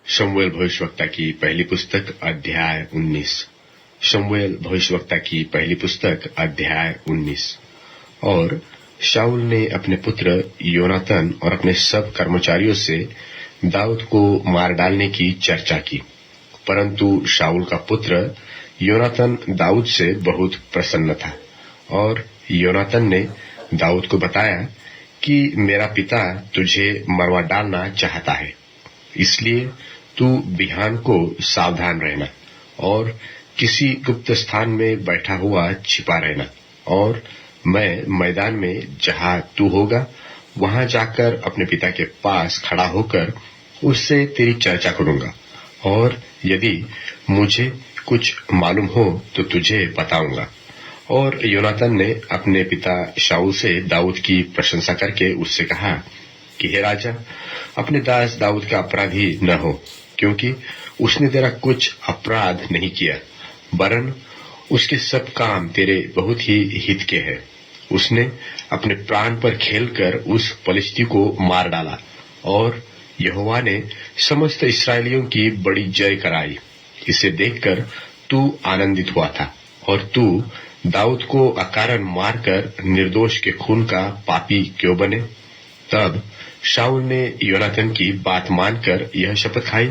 शमूएल भविष्यवक्ता की पहली पुस्तक अध्याय 19। शमूएल भविष्यवक्ता की पहली पुस्तक अध्याय 19। और शाऊल ने अपने पुत्र योनातन और अपने सब कर्मचारियों से दाऊद को मार डालने की चर्चा की, परंतु शाऊल का पुत्र योनातन दाऊद से बहुत प्रसन्न था। और योनातन ने दाऊद को बताया कि मेरा पिता तुझे मरवा डालना चाहता है, इसलिए तू बिहान को सावधान रहना और किसी गुप्त स्थान में बैठा हुआ छिपा रहना, और मैं मैदान में जहां तू होगा वहां जाकर अपने पिता के पास खड़ा होकर उससे तेरी चर्चा करूंगा, और यदि मुझे कुछ मालूम हो तो तुझे बताऊंगा। और योनातन ने अपने पिता शाऊल से दाऊद की प्रशंसा करके उससे कहा कि हे राजा, अपने दास दाऊद का अपराधी न हो, क्योंकि उसने तेरा कुछ अपराध नहीं किया, वरन उसके सब काम तेरे बहुत ही हित के हैं। उसने अपने प्राण पर खेलकर उस पलिश्ती को मार डाला, और यहोवा ने समस्त इस्राएलियों की बड़ी जय कराई। इसे देखकर तू आनंदित हुआ था, और तू दाऊद को अकारण मारकर निर्दोष के खून का पापी क्यों बने? तब शाऊल ने योनातन की बात मानकर यह शपथ खाई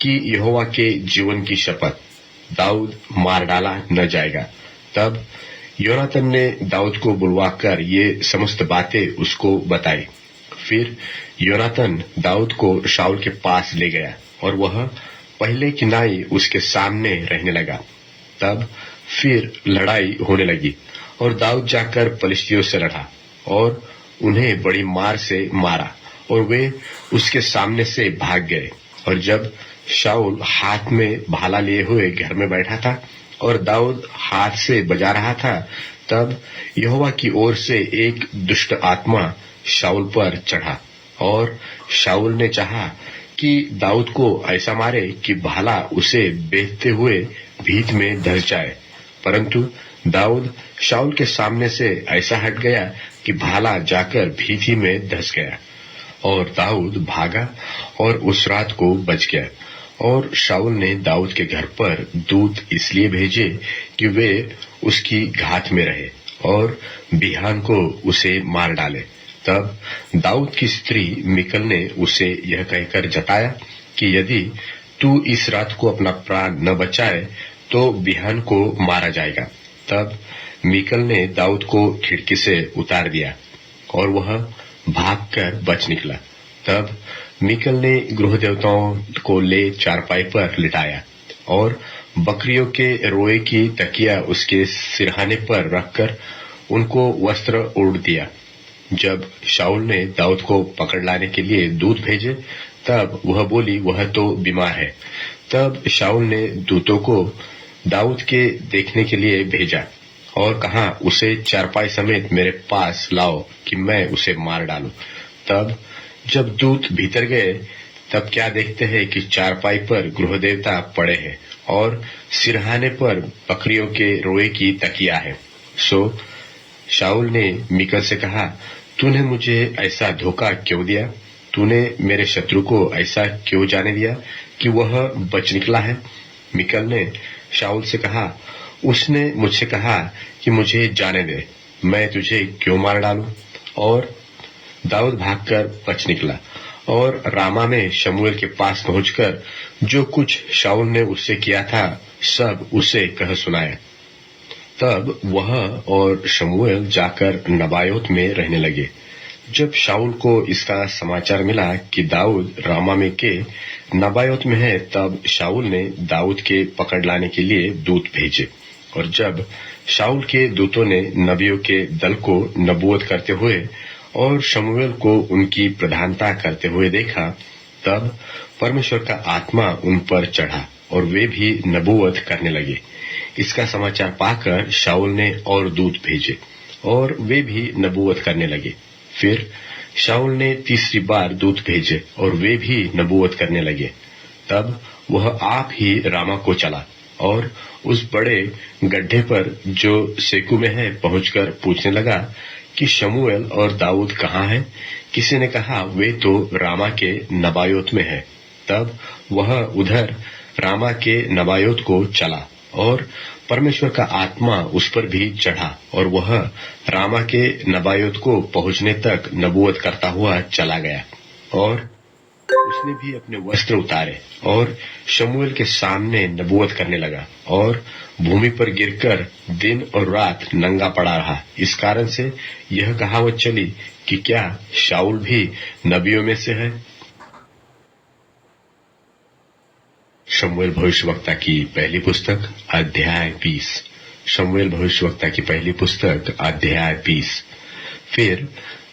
कि यहोवा के जीवन की शपथ, दाऊद मार डाला न जाएगा। तब योनातन ने दाऊद को बुलवाकर ये समस्त बातें उसको बताई। फिर योनातन दाऊद को शाऊल के पास ले गया, और वह पहले की नाई उसके सामने रहने लगा। तब फिर लड़ाई होने लगी, और दाऊद जाकर पलिश्तियों से लड़ा और उन्हें बड़ी मार से मारा, और वे उसके सामने से भाग गए। और जब शाऊल हाथ में भाला लिए हुए घर में बैठा था और दाऊद हाथ से बजा रहा था, तब यहोवा की ओर से एक दुष्ट आत्मा शाऊल पर चढ़ा, और शाऊल ने चाहा कि दाऊद को ऐसा मारे कि भाला उसे बेधते हुए भीत में धंस जाए, परंतु दाऊद शाऊल के सामने से ऐसा हट गया कि भाला जाकर भीत ही में धंस गया, और दाऊद भागा और उस रात को बच गया। और शाऊल ने दाऊद के घर पर दूत इसलिए भेजे कि वे उसकी घात में रहे और बिहान को उसे मार डाले। तब दाऊद की स्त्री मिकल ने उसे यह कहकर जताया कि यदि तू इस रात को अपना प्राण न बचाए तो बिहान को मारा जाएगा। तब मिकल ने दाऊद को खिड़की से उतार दिया, और वह भागकर बच निकला। तब मिकल ने गृह देवताओं को ले चारपाई पर लिटाया, और बकरियों के रोए की तकिया उसके सिरहाने पर रखकर उनको वस्त्र ओढ़ दिया। जब शाऊल ने दाऊद को पकड़ लाने के लिए दूत भेजे, तब वह बोली, वह तो बीमार है। तब शाऊल ने दूतों को दाऊद के देखने के लिए भेजा और कहा, उसे चारपाई समेत मेरे पास लाओ कि मैं उसे मार डालूं। तब जब दूत भीतर गए, तब क्या देखते हैं कि चारपाई पर गृह देवता पड़े हैं और सिरहाने पर बकरियों के रोए की तकिया है। सो शाऊल ने मिकल से कहा, तूने मुझे ऐसा धोखा क्यों दिया? तूने मेरे शत्रु को ऐसा क्यों जाने दिया कि वह बच निकला है? मिकल ने शाऊल से कहा, उसने मुझसे कहा कि मुझे जाने दे, मैं तुझे क्यों मार डालूं? और दाऊद भागकर बच निकला और रामा में शमूएल के पास पहुंचकर जो कुछ शाऊल ने उससे किया था सब उसे कह सुनाया। तब वह और शमूएल जाकर नबायोत में रहने लगे। जब शाऊल को इसका समाचार मिला कि दाऊद रामा में के नबायोत में है, तब शाऊल ने दाऊद के पकड़ लाने के लिए दूत भेजे। और जब शाऊल के दूतों ने नबियों के दल को नबूवत करते हुए और शमूएल को उनकी प्रधानता करते हुए देखा, तब परमेश्वर का आत्मा उन पर चढ़ा और वे भी नबूवत करने लगे। इसका समाचार पाकर शाऊल ने और दूत भेजे, और वे भी नबूवत करने लगे। फिर शाऊल ने तीसरी बार दूत भेजे, और वे भी नबूवत करने लगे। तब वह आप ही रामा को चला, और उस बड़े गड्ढे पर जो सेकू में है पहुंचकर पूछने लगा कि शमूएल और दाऊद कहाँ हैं? किसी ने कहा, वे तो रामा के नबायोत में है। तब वह उधर रामा के नबायोत को चला और परमेश्वर का आत्मा उस पर भी चढ़ा और वह रामा के नबायोत को पहुंचने तक नबूवत करता हुआ चला गया। और उसने भी अपने वस्त्र उतारे और शमूएल के सामने नबूवत करने लगा और भूमि पर गिरकर दिन और रात नंगा पड़ा रहा। इस कारण से यह कहावत चली कि क्या शाऊल भी नबियों में से है। शमूएल भविष्यवक्ता की पहली पुस्तक अध्याय 20। शमूएल भविष्यवक्ता की पहली पुस्तक अध्याय 20। फिर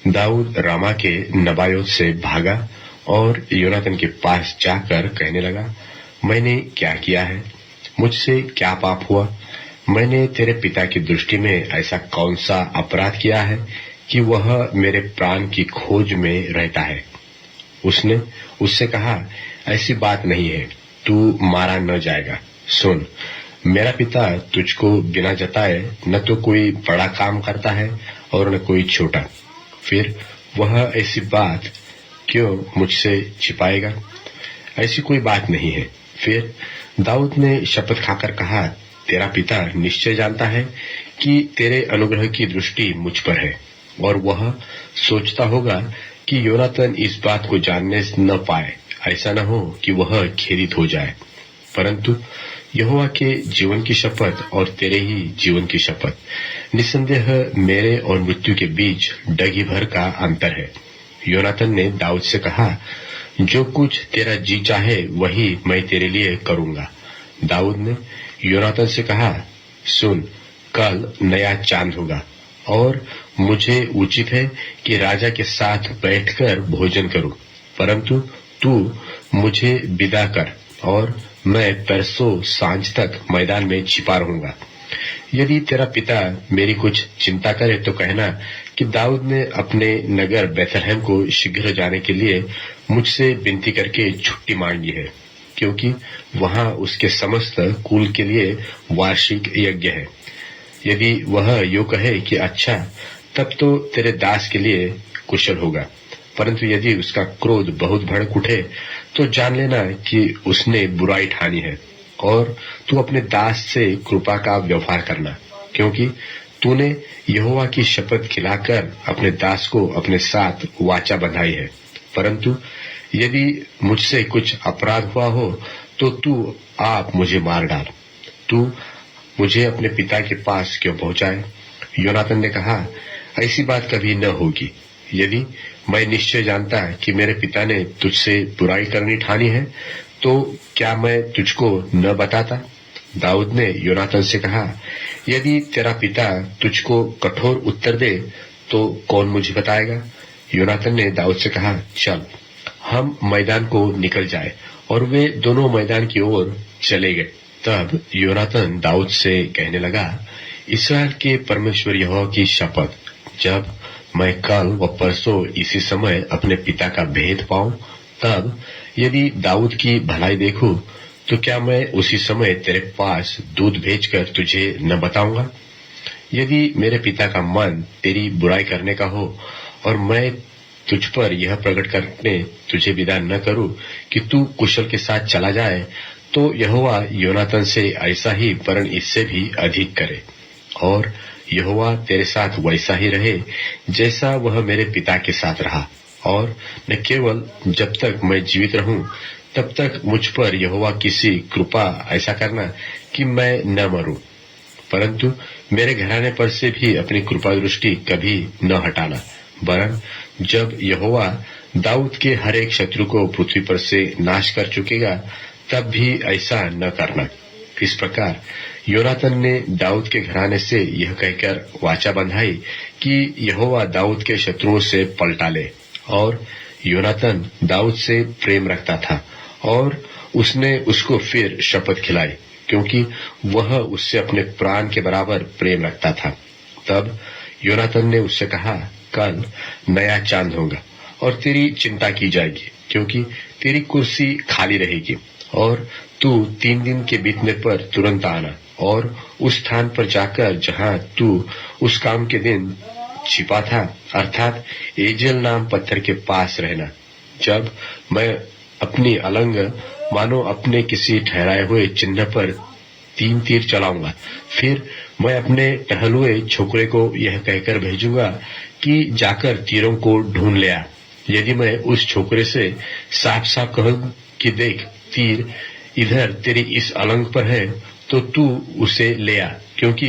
दाऊद रामा के नबायोत से भागा और योनातन के पास जाकर कहने लगा, मैंने क्या किया है? मुझसे क्या पाप हुआ? मैंने तेरे पिता की दृष्टि में ऐसा कौन सा अपराध किया है कि वह मेरे प्राण की खोज में रहता है? उसने उससे कहा, ऐसी बात नहीं है, तू मारा न जाएगा। सुन, मेरा पिता तुझको बिना जताए न तो कोई बड़ा काम करता है और न कोई छोटा। फिर वह ऐसी बात क्यों मुझसे छिपाएगा? ऐसी कोई बात नहीं है। फिर दाऊद ने शपथ खाकर कहा, तेरा पिता निश्चय जानता है कि तेरे अनुग्रह की दृष्टि मुझ पर है और वह सोचता होगा कि योनातन इस बात को जानने न पाए, ऐसा न हो कि वह खेदित हो जाए। परंतु यहोवा के जीवन की शपथ और तेरे ही जीवन की शपथ, निसंदेह मेरे और मृत्यु के बीच डगी भर का अंतर है। योनातन ने दाऊद से कहा, जो कुछ तेरा जी चाहे वही मैं तेरे लिए करूंगा। दाऊद ने योनातन से कहा, सुन, कल नया चांद होगा और मुझे उचित है कि राजा के साथ बैठकर भोजन करूं, परंतु तू मुझे विदा कर और मैं परसों सांझ तक मैदान में छिपा रहूंगा। यदि तेरा पिता मेरी कुछ चिंता करे तो कहना कि दाऊद ने अपने नगर बेथलहम को शीघ्र जाने के लिए मुझसे विनती करके छुट्टी मांगी है, क्योंकि वहां उसके समस्त कुल के लिए वार्षिक यज्ञ है। यदि वह यो कहे कि अच्छा, तब तो तेरे दास के लिए कुशल होगा, परंतु यदि उसका क्रोध बहुत भड़क उठे तो जान लेना कि उसने बुराई ठानी है और तू अपने दास से कृपा का व्यवहार करना, क्योंकि तूने यहोवा की शपथ खिलाकर अपने दास को अपने साथ वाचा बंधाई है। परंतु यदि मुझसे कुछ अपराध हुआ हो तो तू आप मुझे मार डाल। तू मुझे अपने पिता के पास क्यों पहुंचाए? योनातन ने कहा, ऐसी बात कभी न होगी। यदि मैं निश्चय जानता कि मेरे पिता ने तुझसे बुराई करनी ठानी है तो क्या मैं तुझको न बताता? दाऊद ने योनातन से कहा, यदि तेरा पिता तुझको कठोर उत्तर दे तो कौन मुझे बताएगा? योनातन ने दाऊद से कहा, चल, हम मैदान को निकल जाए। और वे दोनों मैदान की ओर चले गए। तब योनातन दाऊद से कहने लगा, इस्राएल के परमेश्वर यहोवा की शपथ, जब मैं कल व परसों इसी समय अपने पिता का भेद पाऊं, तब यदि दाऊद की भलाई देखूं तो क्या मैं उसी समय तेरे पास दूध भेजकर तुझे न बताऊंगा? यदि मेरे पिता का मन तेरी बुराई करने का हो और मैं तुझ पर यह प्रकट करने तुझे विदा न करूं कि तू कुशल के साथ चला जाए, तो यहोवा योनातन से ऐसा ही वरन इससे भी अधिक करे और यहोवा तेरे साथ वैसा ही रहे जैसा वह मेरे पिता के साथ रहा। और न केवल जब तक मैं जीवित रहूं तब तक मुझ पर यहोवा किसी कृपा ऐसा करना कि मैं न मरूं, परंतु मेरे घराने पर से भी अपनी कृपा दृष्टि कभी न हटाना, वरन जब यहोवा दाऊद के हर एक शत्रु को पृथ्वी पर से नाश कर चुकेगा तब भी ऐसा न करना। इस प्रकार योनातन ने दाऊद के घराने से यह कहकर वाचा बंधाई कि यहोवा दाऊद के शत्रुओं से पलटा ले। और योनातन दाऊद से प्रेम रखता था और उसने उसको फिर शपथ खिलाई, क्योंकि वह उससे अपने प्राण के बराबर प्रेम रखता था। तब योनातन ने उससे कहा, कल नया चांद होगा और तेरी चिंता की जाएगी, क्योंकि तेरी कुर्सी खाली रहेगी और तू 3 दिन के बीतने पर तुरंत आना और उस स्थान पर जाकर जहां तू उस काम के दिन छिपा था, अर्थात एजेल नाम पत्थर के पास रहना। जब मैं अपनी अलंग मानो अपने किसी ठहराए हुए चिन्ह पर 3 तीर चलाऊंगा। फिर मैं अपने टहलुए छोकरे को यह कहकर भेजूंगा कि जाकर तीरों को ढूंढ ले आ। यदि मैं उस छोकरे से साफ साफ कहूं कि देख, तीर इधर तेरी इस अलंग पर है, तो तू उसे ले आ, क्योंकि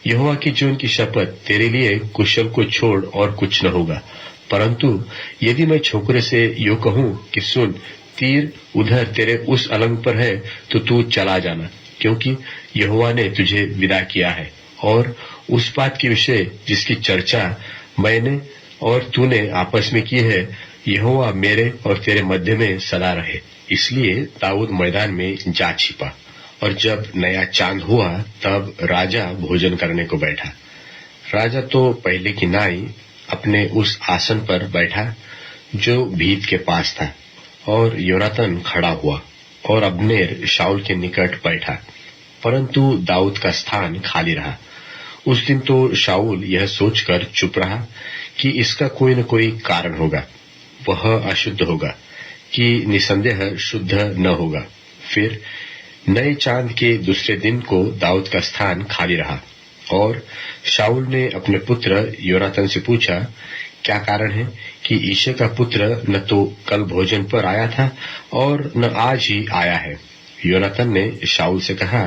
यहोवा की जीवन की शपथ, तेरे लिए कुशल को छोड़ और कुछ न होगा। परंतु यदि मैं छोकरे से यो कहूं कि सुन, तीर उधर तेरे उस अलंग पर है, तो तू चला जाना, क्योंकि यहोवा ने तुझे विदा किया है, और उस बात के विषय जिसकी चर्चा मैंने और तूने आपस में की है, यहोवा मेरे और तेरे मध्य में सदा रहे। इसलिए दाऊद मैदान में जा छिपा, और जब नया चांद हुआ तब राजा भोजन करने को बैठा। राजा तो पहले की नाई अपने उस आसन पर बैठा जो भीत के पास था, और योनातान खड़ा हुआ, और अब्नेर शाऊल के निकट बैठा, परंतु दाऊद का स्थान खाली रहा। उस दिन तो शाऊल यह सोचकर चुप रहा कि इसका कोई न कोई कारण होगा, वह अशुद्ध होगा कि निसंदेह शुद्ध न होगा। फिर नए चांद के दूसरे दिन को दाऊद का स्थान खाली रहा, और शाऊल ने अपने पुत्र योनातान से पूछा, क्या कारण है कि ईशे का पुत्र न तो कल भोजन पर आया था और न आज ही आया है? योनातान ने शाऊल से कहा,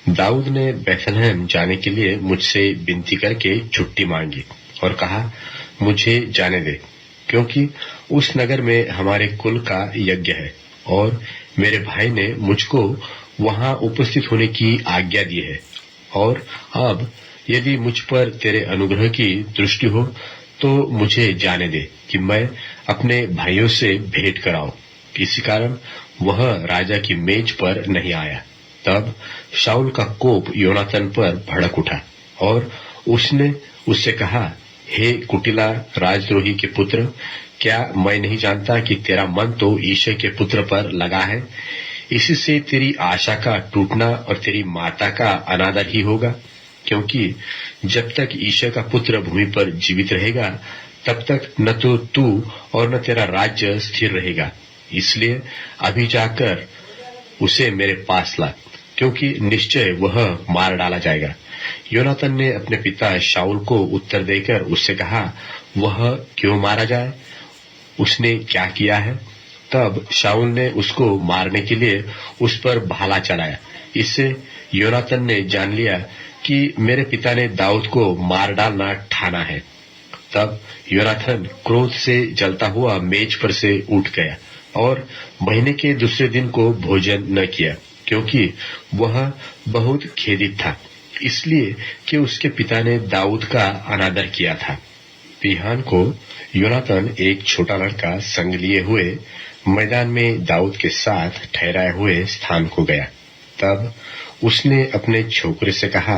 दाऊद ने बैतलहम जाने के लिए मुझसे विनती करके छुट्टी मांगी और कहा, मुझे जाने दे, क्योंकि उस नगर में हमारे कुल का यज्ञ है, और मेरे भाई ने मुझको वहां उपस्थित होने की आज्ञा दी है। और अब यदि मुझ पर तेरे अनुग्रह की दृष्टि हो तो मुझे जाने दे कि मैं अपने भाइयों से भेंट कराऊं। इसी कारण वह राजा की मेज पर नहीं आया। तब शाऊल का कोप योनातान पर भड़क उठा, और उसने उससे कहा, हे कुटिला राजद्रोही के पुत्र, क्या मैं नहीं जानता कि तेरा मन तो ईशे के पुत्र पर लगा है? इसी से तेरी आशा का टूटना और तेरी माता का अनादर ही होगा, क्योंकि जब तक ईशे का पुत्र भूमि पर जीवित रहेगा तब तक न तो तू और न तेरा राज्य स्थिर रहेगा। इसलिए अभी जाकर उसे मेरे पास ला, क्योंकि निश्चय वह मार डाला जाएगा। योनातान ने अपने पिता शाऊल को उत्तर देकर उससे कहा, वह क्यों मारा जाए? उसने क्या किया है? तब शाऊल ने उसको मारने के लिए उस पर भाला चलाया। इससे योनातान ने जान लिया कि मेरे पिता ने दाऊद को मार डालना ठाना है। तब योनातान क्रोध से जलता हुआ मेज पर से उठ गया, और महीने के दूसरे दिन को भोजन न किया, क्योंकि वह बहुत खेदित था, इसलिए कि उसके पिता ने दाऊद का अनादर किया था। बिहान को योनातान एक छोटा लड़का संग लिए हुए मैदान में दाऊद के साथ ठहराए हुए स्थान को गया। तब उसने अपने छोकरे से कहा,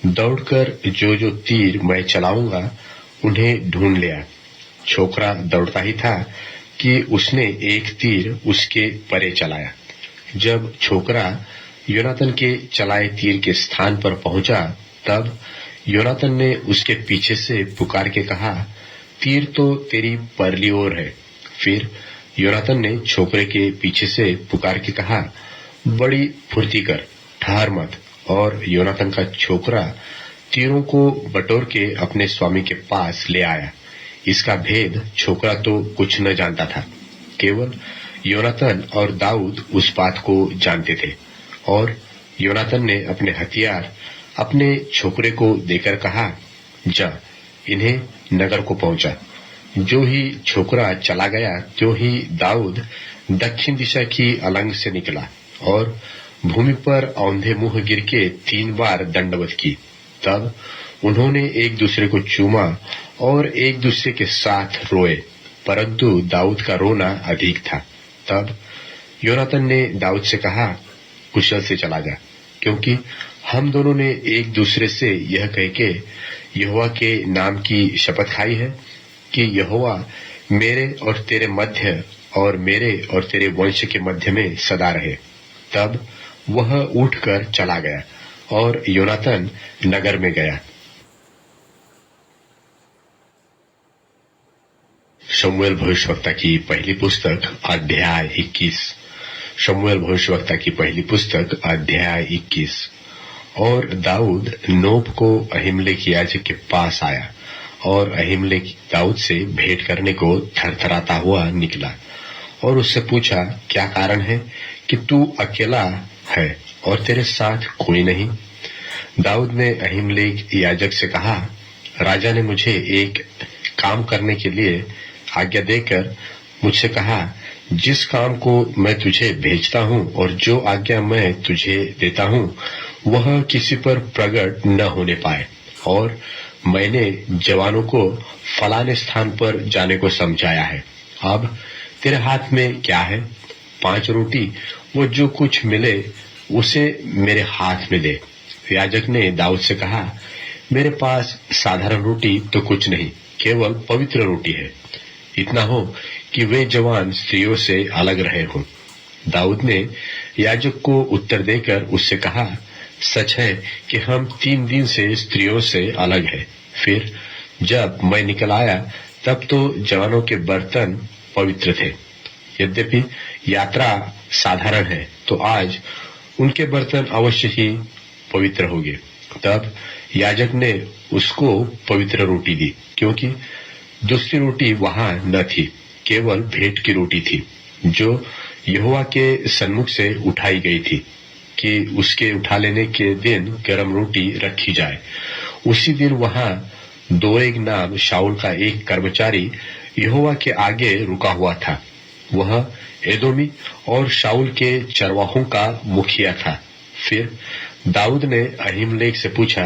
दौड़कर जो जो तीर मैं चलाऊंगा उन्हें ढूंढ लिया। छोकरा दौड़ता ही था कि उसने एक तीर उसके परे चलाया। जब छोकरा योनातान के चलाए तीर के स्थान पर पहुंचा, तब योनातान ने उसके पीछे से पुकार के कहा, तीर तो तेरी परली ओर है। फिर योनातान ने छोकरे के पीछे से पुकार के कहा, बड़ी फुर्ती कर, ठहर मत। और योनातान का छोकरा तीरों को बटोर के अपने स्वामी के पास ले आया। इसका भेद छोकरा तो कुछ न जानता था, केवल योनातान और दाऊद उस बात को जानते थे। और योनातान ने अपने हथियार अपने छोकरे को देकर कहा, जा, इन्हें नगर को पहुंचा। जो ही छोकरा चला गया, त्यों ही दाऊद दक्षिण दिशा की अलंग से निकला और भूमि पर औंधे मुंह गिर के 3 बार दंडवत की। तब उन्होंने एक दूसरे को चूमा और एक दूसरे के साथ रोए, परंतु दाऊद का रोना अधिक था। तब योनातान ने दाऊद से कहा, कुशल से चला जा, क्योंकि हम दोनों ने एक दूसरे से यह कह के यहोवा के नाम की शपथ खाई है कि यहोवा मेरे और तेरे मध्य और मेरे और तेरे वंश के मध्य में सदा रहे। तब वह उठकर चला गया और योनातान नगर में गया। शमूएल भविष्यवक्ता की पहली पुस्तक अध्याय 21। शमूएल भविष्यवक्ता की पहली पुस्तक अध्याय 21। और दाऊद नोब को अहीमेलेक याजक के पास आया, और अहीमेलेक दाऊद से भेंट करने को थरथराता हुआ निकला और उससे पूछा, क्या कारण है कि तू अकेला है और तेरे साथ कोई नहीं? दाऊद ने अहीमेलेक याजक से कहा, राजा ने मुझे एक काम करने के लिए आज्ञा देकर मुझसे कहा, जिस काम को मैं तुझे भेजता हूँ और जो आज्ञा मैं तुझे देता हूँ वह किसी पर प्रकट न होने पाए। और मैंने जवानों को फलाने स्थान पर जाने को समझाया है। अब तेरे हाथ में क्या है? 5 रोटी, वो जो कुछ मिले उसे मेरे हाथ में दे। याजक ने दाऊद से कहा, मेरे पास साधारण रोटी तो कुछ नहीं, केवल पवित्र रोटी है। इतना हो कि वे जवान स्त्रियों से अलग रहे हों। दाऊद ने याजक को उत्तर देकर उससे कहा, सच है कि हम 3 दिन से स्त्रियों से अलग हैं। फिर जब मैं निकल आया तब तो जवानों के बर्तन पवित्र थे। यद्यपि यात्रा साधारण है तो आज उनके बर्तन अवश्य ही पवित्र होंगे। तब याजक ने उसको पवित्र रोटी दी, क्योंकि दूसरी रोटी वहां न थी, केवल भेंट की रोटी थी जो यहोवा के सन्मुख से उठाई गई थी कि उसके उठा लेने के दिन गरम रोटी रखी जाए। उसी दिन वहां दोएग नाम शाऊल का एक कर्मचारी यहोवा के आगे रुका हुआ था। वह एदोमी और शाऊल के चरवाहों का मुखिया था। फिर दाऊद ने अहीमेलेक से पूछा,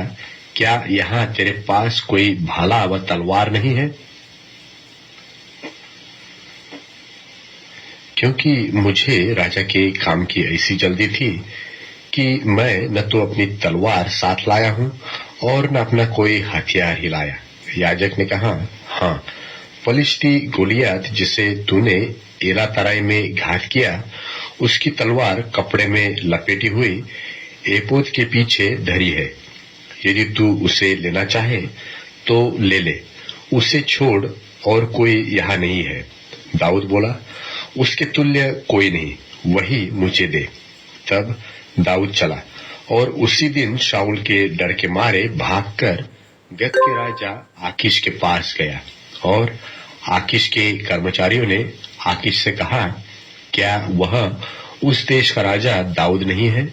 क्या यहाँ तेरे पास कोई भाला व तलवार नहीं है? क्योंकि मुझे राजा के काम की ऐसी जल्दी थी कि मैं न तो अपनी तलवार साथ लाया हूं और न अपना कोई हथियार ही लाया। याजक ने कहा, हाँ, फलिश्ती गोलियत जिसे तूने एला तराई में घात किया, उसकी तलवार कपड़े में लपेटी हुई एपोद के पीछे धरी है। यदि तू उसे लेना चाहे तो ले ले, उसे छोड़, और कोई यहाँ नहीं है। दाऊद बोला, उसके तुल्य कोई नहीं, वही मुझे दे। तब दाऊद चला और उसी दिन शाऊल के डर के मारे भागकर गत के राजा आकीश के पास गया। और आकीश के कर्मचारियों ने आकीश से कहा, क्या वह उस देश का राजा दाऊद नहीं है?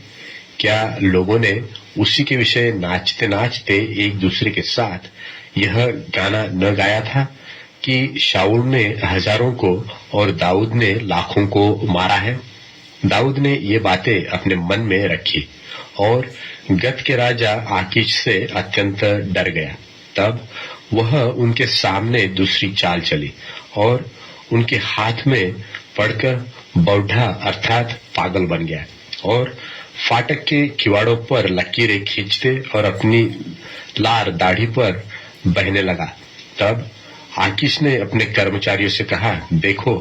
क्या लोगों ने उसी के विषय नाचते नाचते एक दूसरे के साथ यह गाना न गाया था कि शाऊल ने हजारों को और दाऊद ने लाखों को मारा है? दाऊद ने ये बातें अपने मन में रखी और गत के राजा आकीश से अत्यंत डर गया। तब वह उनके सामने दूसरी चाल चली और उनके हाथ में पड़कर बौढ़ा अर्थात पागल बन गया और फाटक के किवाड़ों पर लकीरें खींचते और अपनी लार दाढ़ी पर बहने लगा। तब आकीश ने अपने कर्मचारियों से कहा, देखो,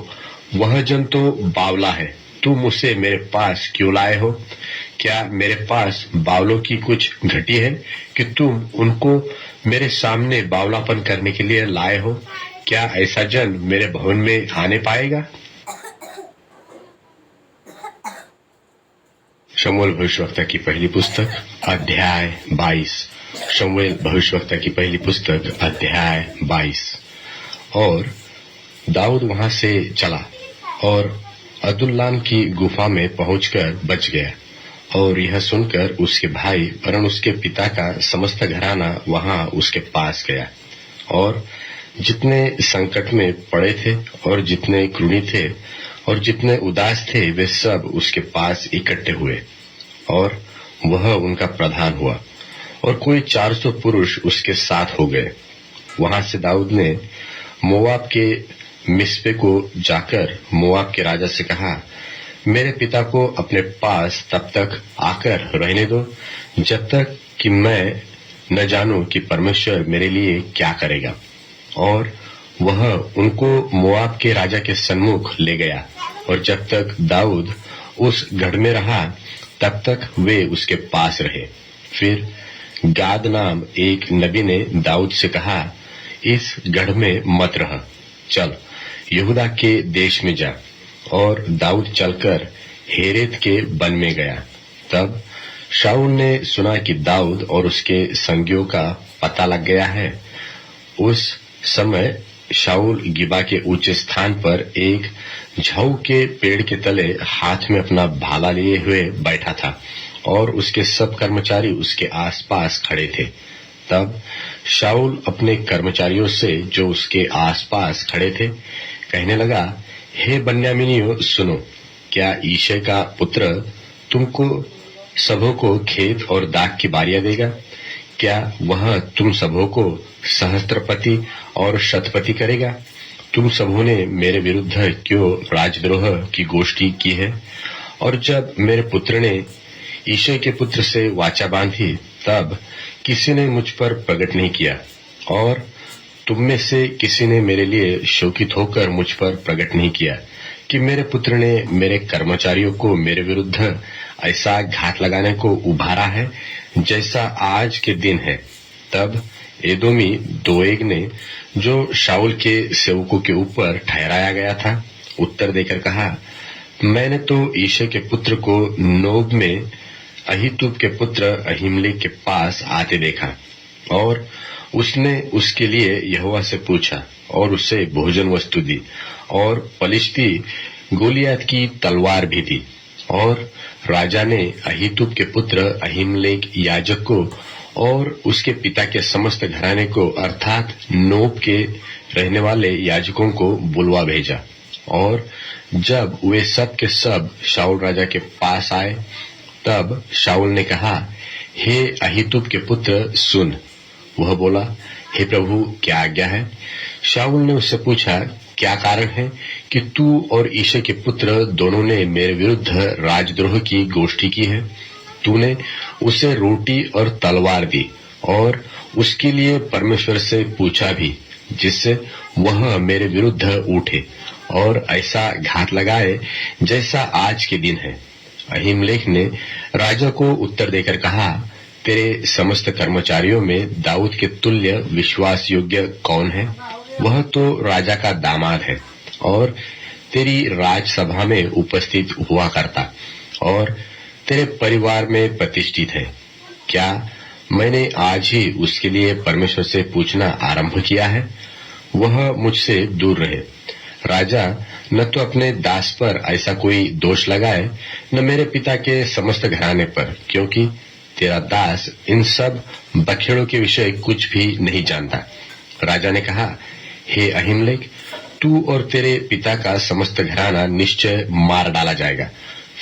वह जन तो बावला है, तुम उसे मेरे पास क्यों लाए हो? क्या मेरे पास बावलों की कुछ घटी है कि तुम उनको मेरे सामने बावलापन करने के लिए लाए हो? क्या ऐसा जन मेरे भवन में आने पाएगा? शमूएल भविष्यवक्ता की पहली पुस्तक अध्याय 22। शमूएल भविष्यवक्ता की पहली पुस्तक अध्याय 22। और दाऊद वहां से चला और अदुल्लाम की गुफा में पहुंचकर बच गया। और यह सुनकर उसके भाई वरन उसके पिता का समस्त घराना वहां उसके पास गया। और जितने संकट में पड़े थे और जितने कृणी थे और जितने उदास थे, वे सब उसके पास इकट्ठे हुए और वह उनका प्रधान हुआ। और कोई 400 पुरुष उसके साथ हो गए। वहां से दाऊद ने मोआब के मिस्पे को जाकर मोआब के राजा से कहा, मेरे पिता को अपने पास तब तक आकर रहने दो जब तक कि मैं न जानूं कि परमेश्वर मेरे लिए क्या करेगा। और वह उनको मोआब के राजा के सन्मुख ले गया। और जब तक दाऊद उस गढ़ में रहा तब तक वे उसके पास रहे। फिर गाद नाम एक नबी ने दाऊद से कहा, इस गढ़ में मत रह, चल यहूदा के देश में जा। और दाऊद चलकर हेरेत के वन में गया। तब शाऊल ने सुना कि दाऊद और उसके संगियों का पता लग गया है। उस समय शाऊल गिबा के ऊंचे स्थान पर एक झाऊ के पेड़ के तले हाथ में अपना भाला लिए हुए बैठा था और उसके सब कर्मचारी उसके आसपास खड़े थे। तब शाऊल अपने कर्मचारियों से जो उसके आसपास खड़े थे कहने लगा, हे बन्यामीनियों सुनो, क्या ईशे का पुत्र तुमको सबों को खेत और दाख की बारियां देगा? क्या वह तुम सबों को सहस्त्रपति और शतपति करेगा? तुम सबों ने मेरे विरुद्ध क्यों राजद्रोह की गोष्ठी की है? और जब मेरे पुत्र ने ईशे के पुत्र से वाचा बांधी तब किसी ने मुझ पर प्रकट नहीं किया, और तुम में से किसी ने मेरे लिए शोकित होकर मुझ पर प्रकट नहीं किया कि मेरे पुत्र ने मेरे कर्मचारियों को मेरे विरुद्ध ऐसा घात लगाने को उभारा है जैसा आज के दिन है। तब एदोमी दोएग ने, जो शाऊल के सेवकों के ऊपर ठहराया गया था, उत्तर देकर कहा, मैंने तो ईशे के पुत्र को नोब में अहीतूब के पुत्र अहीमलेक के पास आते देखा, और उसने उसके लिए यहोवा से पूछा और उसे भोजन वस्तु दी और पलिश्ती गोलियत की तलवार भी दी। और राजा ने अहीतूब के पुत्र अहीमलेक याजक को और उसके पिता के समस्त घराने को अर्थात नोब के रहने वाले याजकों को बुलवा भेजा। और जब वे सब के सब शाऊल राजा के पास आए तब शाऊल ने कहा, हे अहीतूब के पुत्र सुन। वह बोला, हे प्रभु, क्या आज्ञा है? शाऊल ने उससे पूछा, क्या कारण है कि तू और ईशे के पुत्र दोनों ने मेरे विरुद्ध राजद्रोह की गोष्ठी की है? तूने उसे रोटी और तलवार दी और उसके लिए परमेश्वर से पूछा भी, जिससे वह मेरे विरुद्ध उठे और ऐसा घात लगाए जैसा आज के दिन है। अहीमलेक ने राजा को उत्तर देकर कहा, तेरे समस्त कर्मचारियों में दाऊद के तुल्य विश्वास योग्य कौन है? वह तो राजा का दामाद है और तेरी राजसभा में उपस्थित हुआ करता और तेरे परिवार में प्रतिष्ठित है। क्या मैंने आज ही उसके लिए परमेश्वर से पूछना आरंभ किया है? वह मुझसे दूर रहे। राजा न तो अपने दास पर ऐसा कोई दोष लगाए, न मेरे पिता के समस्त घराने पर, क्योंकि तेरा दास इन सब बखेड़ों के विषय कुछ भी नहीं जानता। राजा ने कहा, हे अहीमलेक, तू और तेरे पिता का समस्त घराना निश्चय मार डाला जाएगा।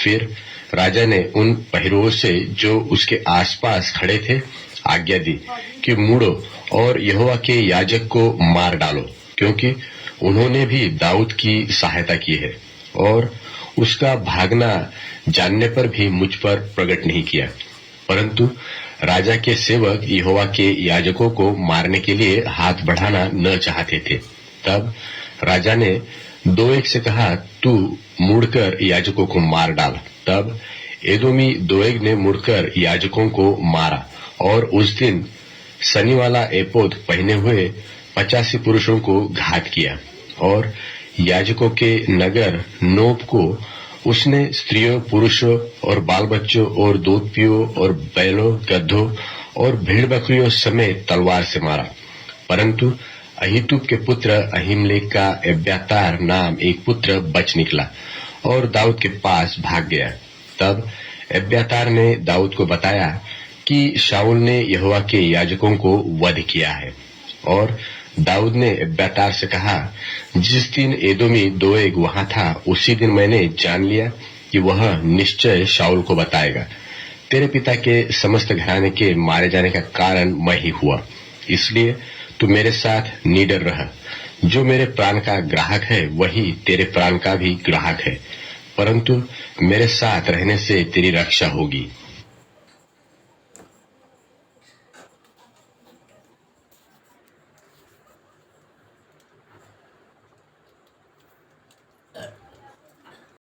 फिर राजा ने उन पहिरों से जो उसके आसपास खड़े थे आज्ञा दी कि मुड़ो और यहोवा के याजक को मार डालो, क्योंकि उन्होंने भी दाऊद की सहायता की है और उसका भागना जानने पर भी मुझ पर प्रकट नहीं किया। परंतु राजा के सेवक यहोवा के याजकों को मारने के लिए हाथ बढ़ाना न चाहते थे। तब राजा ने दोएग से कहा, तू मुड़कर याजकों को मार डाल। तब एदोमी दोएग ने मुड़कर याजकों को मारा और उस दिन सनी वाला एपोद पहने हुए 85 पुरुषों को घात किया। और याजकों के नगर नोब को उसने स्त्रियों, पुरुषों और बाल बच्चों और दूध पियों और बैलों, गधों और भेड़ बकरियों समेत तलवार से मारा। परंतु अहीतूब के पुत्र अहीमलेक का एब्यातार नाम एक पुत्र बच निकला और दाऊद के पास भाग गया। तब एब्यातार ने दाऊद को बताया कि शाऊल ने यहोवा के याजकों को वध किया है। और दाऊद ने एब्यातार से कहा, जिस दिन एदोमी दोएग वहां था उसी दिन मैंने जान लिया कि वह निश्चय शाऊल को बताएगा। तेरे पिता के समस्त घराने के मारे जाने का कारण मैं ही हुआ, इसलिए तू मेरे साथ निडर रह। जो मेरे प्राण का ग्राहक है वही तेरे प्राण का भी ग्राहक है, परंतु मेरे साथ रहने से तेरी रक्षा होगी।